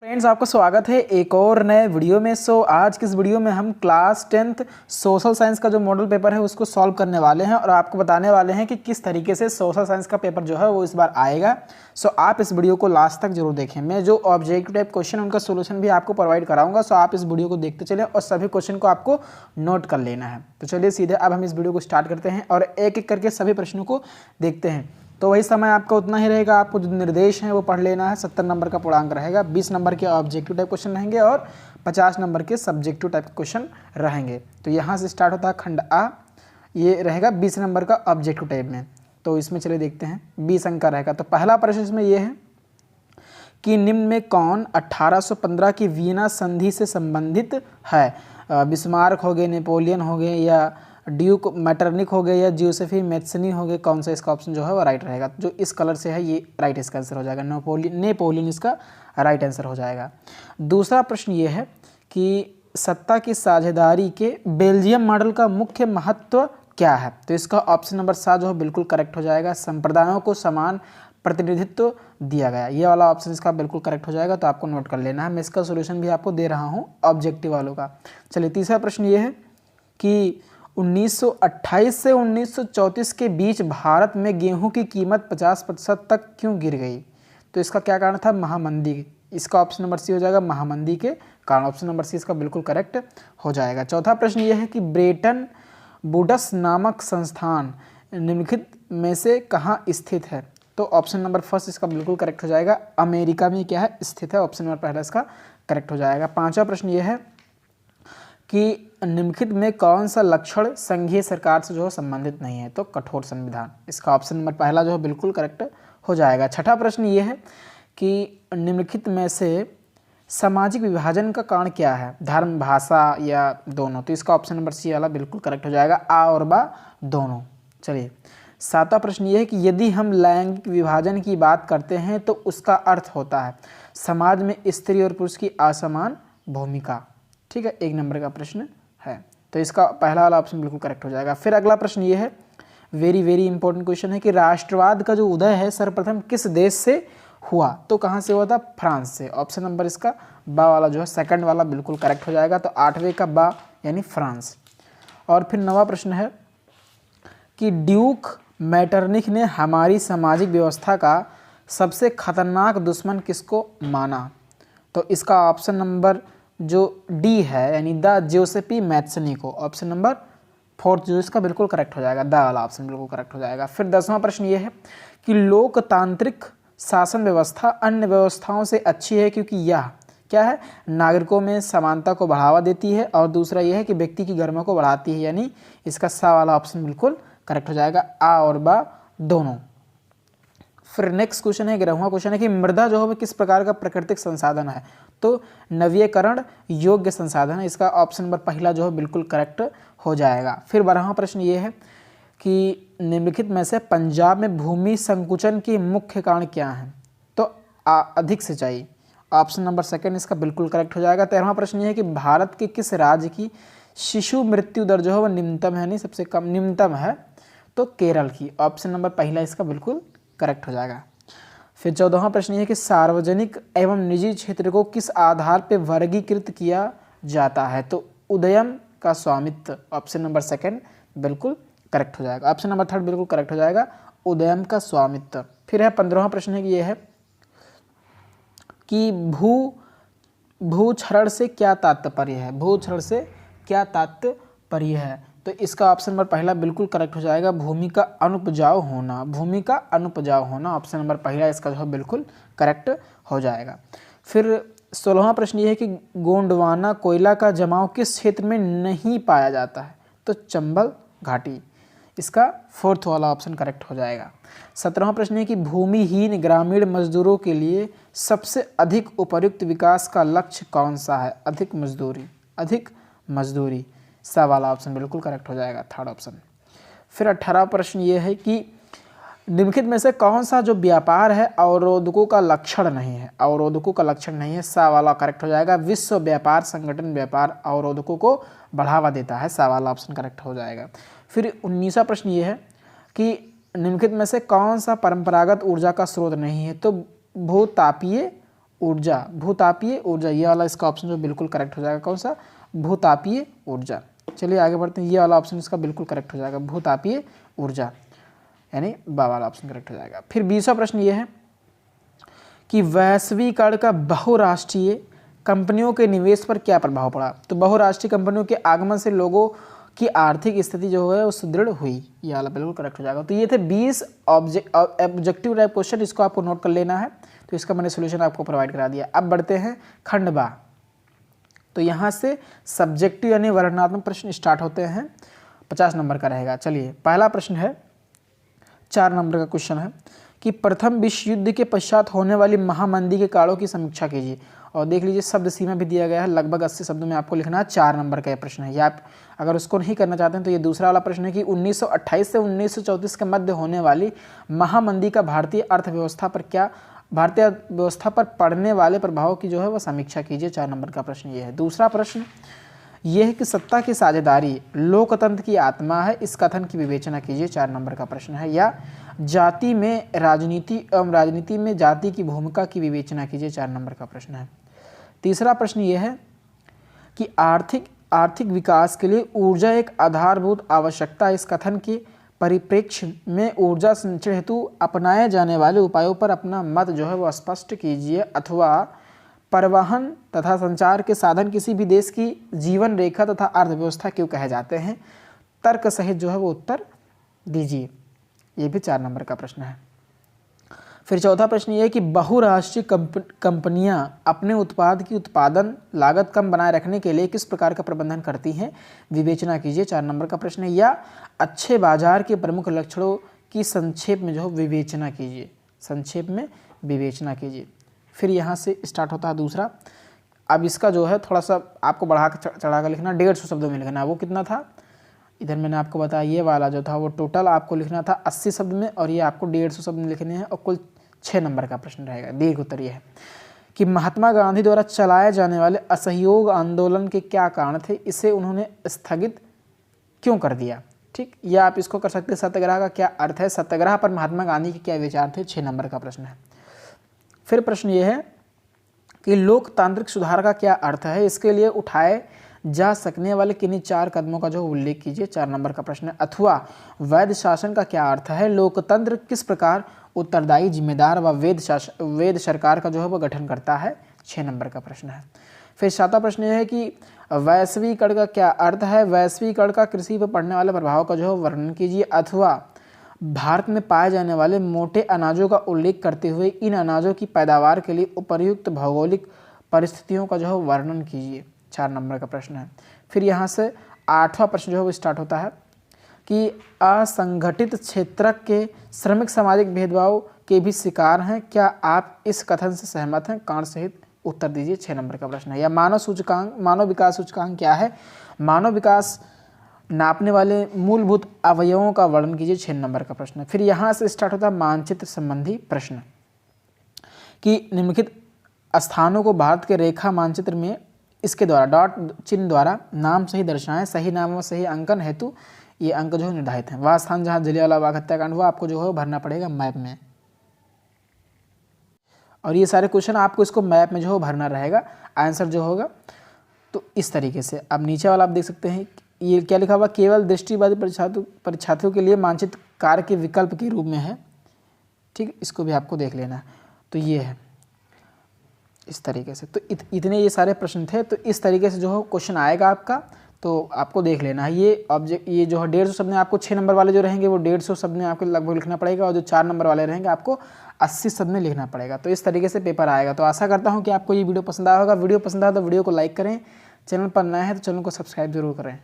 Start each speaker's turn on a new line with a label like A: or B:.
A: Friends, आपका स्वागत है एक और नए वीडियो में। आज की इस वीडियो में हम क्लास 10th सोशल साइंस का जो मॉडल पेपर है उसको सॉल्व करने वाले हैं और आपको बताने वाले हैं कि किस तरीके से सोशल साइंस का पेपर जो है वो इस बार आएगा। आप इस वीडियो को लास्ट तक जरूर देखें। मैं जो ऑब्जेक्टिव टाइप क्वेश्चन उनका सोल्यूशन भी आपको प्रोवाइड कराऊंगा। आप इस वीडियो को देखते चलें और सभी क्वेश्चन को आपको नोट कर लेना है। तो चलिए सीधे अब हम इस वीडियो को स्टार्ट करते हैं और एक एक करके सभी प्रश्नों को देखते हैं। तो वही समय आपका उतना ही रहेगा। आपको जो निर्देश हैं वो पढ़ लेना है। 70 नंबर का पूर्णांक रहेगा, 20 नंबर के ऑब्जेक्टिव टाइप क्वेश्चन रहेंगे और 50 नंबर के सब्जेक्टिव टाइप क्वेश्चन रहेंगे। तो यहाँ से स्टार्ट होता है खंड आ, ये रहेगा 20 नंबर का ऑब्जेक्टिव टाइप में। तो इसमें चलिए देखते हैं 20 अंक का रहेगा। तो पहला प्रश्न इसमें यह है कि निम्न में कौन 1815 की वियना संधि से संबंधित है। बिस्मार्क हो गए, नेपोलियन हो गए, या ड्यूक मैटरनिक हो गए, या जोसेफी मैथ्सनी हो गए। कौन सा इसका ऑप्शन जो है वो राइट रहेगा। जो इस कलर से है ये राइट इसका आंसर हो जाएगा। नेपोलियन इसका राइट आंसर हो जाएगा। दूसरा प्रश्न ये है कि सत्ता की साझेदारी के बेल्जियम मॉडल का मुख्य महत्व क्या है। तो इसका ऑप्शन नंबर 7 जो है बिल्कुल करेक्ट हो जाएगा। संप्रदायों को समान प्रतिनिधित्व दिया गया, ये वाला ऑप्शन इसका बिल्कुल करेक्ट हो जाएगा। तो आपको नोट कर लेना है। मैं इसका सोल्यूशन भी आपको दे रहा हूँ ऑब्जेक्टिव वालों का। चलिए तीसरा प्रश्न ये है कि 1928 से 1934 के बीच भारत में गेहूं की कीमत 50% तक क्यों गिर गई। तो इसका क्या कारण था? महामंदी। इसका ऑप्शन नंबर सी हो जाएगा, महामंदी के कारण। ऑप्शन नंबर सी इसका बिल्कुल करेक्ट हो जाएगा। चौथा प्रश्न यह है कि ब्रेटन वुड्स नामक संस्थान निम्नलिखित में से कहाँ स्थित है। तो ऑप्शन नंबर फर्स्ट इसका बिल्कुल करेक्ट हो जाएगा। अमेरिका में क्या है? स्थित है। ऑप्शन नंबर पहला इसका करेक्ट हो जाएगा। पांचवा प्रश्न यह है कि निम्नलिखित में कौन सा लक्षण संघीय सरकार से जो है संबंधित नहीं है। तो कठोर संविधान। इसका ऑप्शन नंबर पहला जो है बिल्कुल करेक्ट हो जाएगा। छठा प्रश्न ये है कि निम्नलिखित में से सामाजिक विभाजन का कारण क्या है। धर्म, भाषा, या दोनों। तो इसका ऑप्शन नंबर सी वाला बिल्कुल करेक्ट हो जाएगा। आ और बा दोनों। चलिए सातवां प्रश्न ये है कि यदि हम लैंगिक विभाजन की बात करते हैं तो उसका अर्थ होता है समाज में स्त्री और पुरुष की असमान भूमिका। ठीक है, 1 नंबर का प्रश्न है। तो इसका पहला वाला ऑप्शन बिल्कुल करेक्ट हो जाएगा। फिर अगला प्रश्न ये है, वेरी इंपॉर्टेंट क्वेश्चन है कि राष्ट्रवाद का जो उदय है सर्वप्रथम किस देश से हुआ। तो कहाँ से हुआ था? फ्रांस से। ऑप्शन नंबर इसका बा वाला जो है सेकंड वाला बिल्कुल करेक्ट हो जाएगा। तो 8वें का बा यानी फ्रांस। और फिर 9वां प्रश्न है कि ड्यूक मैटरनिक ने हमारी सामाजिक व्यवस्था का सबसे खतरनाक दुश्मन किसको माना। तो इसका ऑप्शन नंबर जो डी है यानी द जोसेफी मैथ्सनी को। ऑप्शन नंबर 4 जो इसका बिल्कुल करेक्ट हो जाएगा। द वाला ऑप्शन बिल्कुल करेक्ट हो जाएगा। फिर 10वां प्रश्न ये है कि लोकतांत्रिक शासन व्यवस्था अन्य व्यवस्थाओं से अच्छी है क्योंकि यह क्या है? नागरिकों में समानता को बढ़ावा देती है। और दूसरा यह है कि व्यक्ति की गरिमा को बढ़ाती है, यानी इसका सा वाला ऑप्शन बिल्कुल करेक्ट हो जाएगा। आ और बा दोनों। फिर नेक्स्ट क्वेश्चन है, 11वां क्वेश्चन है कि मृदा जो है वो किस प्रकार का प्राकृतिक संसाधन है। तो नवीकरण योग्य संसाधन है। इसका ऑप्शन नंबर पहला जो है बिल्कुल करेक्ट हो जाएगा। फिर 12वां प्रश्न ये है कि निम्नलिखित में से पंजाब में भूमि संकुचन के मुख्य कारण क्या हैं। तो अधिक सिंचाई। ऑप्शन नंबर सेकंड इसका बिल्कुल करेक्ट हो जाएगा। 13वां प्रश्न ये है कि भारत के किस राज्य की शिशु मृत्यु दर जो है वो निम्नतम है, यानी सबसे कम निम्नतम है। तो केरल की। ऑप्शन नंबर पहला इसका बिल्कुल करेक्ट हो जाएगा। फिर 14वां प्रश्न ये है कि सार्वजनिक एवं निजी क्षेत्र को किस आधार पर वर्गीकृत किया जाता है। तो उदयम का स्वामित्व। ऑप्शन नंबर सेकंड बिल्कुल करेक्ट हो जाएगा। ऑप्शन नंबर थर्ड बिल्कुल करेक्ट हो जाएगा, उदयम का स्वामित्व। फिर है 15वां प्रश्न है कि ये है कि भूक्षरण से क्या तात्पर्य है। भूक्षरण से क्या तात्पर्य है। तो इसका ऑप्शन नंबर पहला बिल्कुल करेक्ट हो जाएगा, भूमि का अनुपजाऊ होना। भूमि का अनुपजाऊ होना। ऑप्शन नंबर पहला इसका जो है बिल्कुल करेक्ट हो जाएगा। फिर 16वां प्रश्न ये है कि गोंडवाना कोयला का जमाव किस क्षेत्र में नहीं पाया जाता है। तो चंबल घाटी। इसका 4th वाला ऑप्शन करेक्ट हो जाएगा। 17वां प्रश्न है कि भूमिहीन ग्रामीण मजदूरों के लिए सबसे अधिक उपयुक्त विकास का लक्ष्य कौन सा है। अधिक मजदूरी। सा वाला ऑप्शन बिल्कुल करेक्ट हो जाएगा, 3rd ऑप्शन। फिर 18वां प्रश्न ये है कि निम्नलिखित में से कौन सा जो व्यापार है अवरोधकों का लक्षण नहीं है। अवरोधकों का लक्षण नहीं है, सा वाला करेक्ट हो जाएगा। विश्व व्यापार संगठन व्यापार अवरोधकों को बढ़ावा देता है, सा वाला ऑप्शन करेक्ट हो जाएगा। फिर 19वां प्रश्न ये है कि निम्नलिखित में से कौन सा परंपरागत ऊर्जा का स्रोत नहीं है। तो भूतापीय ऊर्जा, भूतापीय ऊर्जा, ये वाला इसका ऑप्शन जो बिल्कुल करेक्ट हो जाएगा, कौन सा, भूतापीय ऊर्जा। चलिए आगे बढ़ते हैं, ये वाला ऑप्शन इसका बिल्कुल करेक्ट हो जाएगा, भूतापीय ऊर्जा, यानी बा वाला ऑप्शन करेक्ट हो जाएगा। फिर 20वां प्रश्न ये है कि वैश्वीकरण का बहुराष्ट्रीय कंपनियों के निवेश पर क्या प्रभाव पड़ा। तो बहुराष्ट्रीय कंपनियों के आगमन से लोगों की आर्थिक स्थिति जो है वो सुदृढ़ हुई, ये वाला बिल्कुल करेक्ट हो जाएगा। तो ये थे 20 ऑब्जेक्टिव टाइप क्वेश्चन, इसको आपको नोट कर लेना है। तो इसका मैंने सोल्यूशन आपको प्रोवाइड करा दिया। अब बढ़ते हैं खंड बा। तो यहाँ से सब्जेक्टिव यानी वर्णनात्मक प्रश्न स्टार्ट होते हैं, 50 नंबर का रहेगा। चलिए पहला प्रश्न है, 4 नंबर का क्वेश्चन है कि प्रथम विश्व युद्ध के पश्चात होने वाली महामंदी के कारणों की समीक्षा कीजिए। और देख लीजिए शब्द सीमा भी दिया गया है, लगभग 80 शब्दों में आपको लिखना है। 4 नंबर का यह प्रश्न है। या आप अगर उसको नहीं करना चाहते हैं तो ये दूसरा वाला प्रश्न है कि 1928 से 1934 के मध्य होने वाली महामंदी का भारतीय अर्थव्यवस्था पर पड़ने वाले प्रभाव की जो है वह समीक्षा कीजिए। 4 नंबर का प्रश्न ये है। दूसरा प्रश्न यह है कि सत्ता की साझेदारी लोकतंत्र की आत्मा है, इस कथन की विवेचना कीजिए। 4 नंबर का प्रश्न है। या जाति में राजनीति एवं राजनीति में जाति की भूमिका की विवेचना कीजिए। 4 नंबर का प्रश्न है। तीसरा प्रश्न यह है कि आर्थिक विकास के लिए ऊर्जा एक आधारभूत आवश्यकता, इस कथन के परिप्रेक्ष्य में ऊर्जा संचय हेतु अपनाए जाने वाले उपायों पर अपना मत जो है वो स्पष्ट कीजिए। अथवा परिवहन तथा संचार के साधन किसी भी देश की जीवन रेखा तथा अर्थव्यवस्था क्यों कहे जाते हैं, तर्क सहित जो है वो उत्तर दीजिए। ये भी 4 नंबर का प्रश्न है। फिर चौथा प्रश्न ये है कि बहुराष्ट्रीय कंपनियां अपने उत्पाद की उत्पादन लागत कम बनाए रखने के लिए किस प्रकार का प्रबंधन करती हैं, विवेचना कीजिए। 4 नंबर का प्रश्न है। या अच्छे बाजार के प्रमुख लक्षणों की संक्षेप में जो है विवेचना कीजिए, संक्षेप में विवेचना कीजिए। फिर यहाँ से स्टार्ट होता है दूसरा। अब इसका जो है थोड़ा सा आपको बढ़ा कर चढ़ा कर लिखना, 150 शब्दों में लिखना है। वो कितना था, इधर मैंने आपको बताया ये वाला जो था वो टोटल आपको लिखना था 80 शब्द में, और ये आपको 150 शब्द में लिखने हैं। और कुल 6 नंबर का प्रश्न रहेगा। दीर्घ उत्तर ये है कि महात्मा गांधी द्वारा चलाए जाने वाले असहयोग आंदोलन के क्या कारण थे, इसे उन्होंने स्थगित क्यों कर दिया। ठीक, या आप इसको कर सकते हैं सत्याग्रह का क्या अर्थ है, सत्याग्रह पर महात्मा गांधी के क्या विचार थे। 6 नंबर का प्रश्न है। फिर प्रश्न ये है कि लोकतांत्रिक सुधार का क्या अर्थ है, इसके लिए उठाए जा सकने वाले किन्हीं 4 कदमों का जो उल्लेख कीजिए। 4 नंबर का प्रश्न है। अथवा वैध शासन का क्या अर्थ है, लोकतंत्र किस प्रकार उत्तरदायी, जिम्मेदार व वैध सरकार का जो है वो गठन करता है। 6 नंबर का प्रश्न है। फिर 7वां प्रश्न यह है कि वैश्वीकरण का क्या अर्थ है, वैश्वीकरण का कृषि पर पड़ने वाले प्रभाव का जो है वर्णन कीजिए। अथवा भारत में पाए जाने वाले मोटे अनाजों का उल्लेख करते हुए इन अनाजों की पैदावार के लिए उपयुक्त भौगोलिक परिस्थितियों का जो है वर्णन कीजिए। 4 नंबर का प्रश्न है। फिर यहाँ से 8वां प्रश्न जो है वो स्टार्ट होता है कि असंगठित क्षेत्र के श्रमिक सामाजिक भेदभाव के भी शिकार हैं, क्या आप इस कथन से सहमत हैं, कारण सहित उत्तर दीजिए। 6 नंबर का प्रश्न है। या मानव विकास सूचकांक क्या है, मानव विकास नापने वाले मूलभूत अवयवों का वर्णन कीजिए। 6 नंबर का प्रश्न है। फिर यहाँ से स्टार्ट होता है मानचित्र संबंधी प्रश्न कि निम्नलिखित स्थानों को भारत के रेखा मानचित्र में इसके द्वारा डॉट चिन्ह द्वारा नाम सही दर्शाएं, सही नाम व सही अंकन हेतु ये अंक जो है निर्धारित हैं। वह स्थान जहाँ जलियांवाला बाग हत्याकांड हुआ आपको जो है भरना पड़ेगा मैप में, और ये सारे क्वेश्चन आपको इसको मैप में जो है भरना रहेगा, आंसर जो होगा। तो इस तरीके से अब नीचे वाला आप देख सकते हैं ये क्या लिखा हुआ, केवल दृष्टिबाधित परीक्षार्थियों के लिए मानचित्र कार्य के विकल्प के रूप में है। ठीक, इसको भी आपको देख लेना है। तो ये है इस तरीके से। तो इतने ये सारे प्रश्न थे। तो इस तरीके से जो है क्वेश्चन आएगा आपका, तो आपको देख लेना है। ये जो है 150 शब्द में आपको 6 नंबर वाले जो रहेंगे वो 150 शब्द में आपको लगभग लिखना पड़ेगा, और जो 4 नंबर वाले रहेंगे आपको 80 शब्द में लिखना पड़ेगा। तो इस तरीके से पेपर आएगा। तो आशा करता हूँ कि आपको ये वीडियो पसंद आया होगा। वीडियो पसंद आया तो वीडियो को लाइक करें, चैनल पर नया है तो चैनल को सब्सक्राइब जरूर करें।